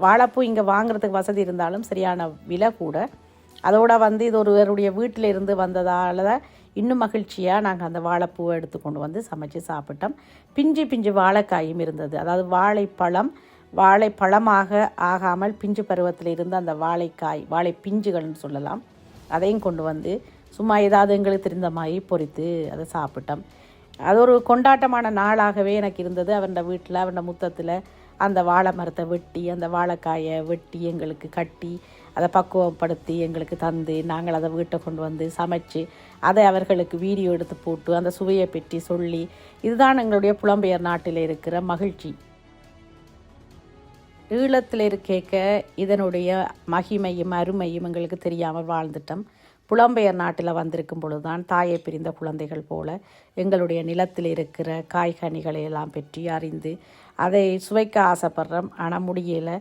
வாழைப்பூ இங்கே வாங்குறதுக்கு வசதி இருந்தாலும் சரியான விலை கூட. அதோடு இது ஒருவருடைய வீட்டில் இருந்து வந்ததால் தான் இன்னும் மகிழ்ச்சியாக நாங்கள் அந்த வாழைப்பூவை எடுத்துக்கொண்டு வந்து சமைச்சு சாப்பிட்டோம். பிஞ்சு பிஞ்சு வாழைக்காயும் இருந்தது. அதாவது வாழைப்பழமாக ஆகாமல் பிஞ்சு பருவத்தில் இருந்த அந்த வாழை பிஞ்சுகள்னு சொல்லலாம். அதையும் கொண்டு வந்து சும்மா ஏதாவது எங்களுக்கு தெரிந்த மாதிரி பொரித்து அதை சாப்பிட்டோம். அது ஒரு கொண்டாட்டமான நாளாகவே எனக்கு இருந்தது. அவரோட வீட்டில் அவரோட முத்தத்தில் அந்த வாழை மரத்தை வெட்டி அந்த வாழைக்காயை வெட்டி எங்களுக்கு கட்டி அதை பக்குவப்படுத்தி எங்களுக்கு தந்து நாங்கள் அதை வீட்டை கொண்டு வந்து சமைச்சு அதை அவர்களுக்கு வீடியோ எடுத்து போட்டு அந்த சுவையை பற்றி சொல்லி, இதுதான் எங்களுடைய புலம்பெயர் நாட்டில் இருக்கிற மகிழ்ச்சி. ஈழத்தில் இருக்க இதனுடைய மகிமையும் அருமையும் எங்களுக்கு தெரியாமல் வாழ்ந்துட்டோம். புலம்பெயர் நாட்டில் வந்திருக்கும் பொழுது தான் தாயை பிரிந்த குழந்தைகள் போல எங்களுடைய நிலத்தில் இருக்கிற காய்கனிகளை எல்லாம் பற்றி அறிந்து அதை சுவைக்க ஆசைப்படுறோம். ஆனால் முடியலை.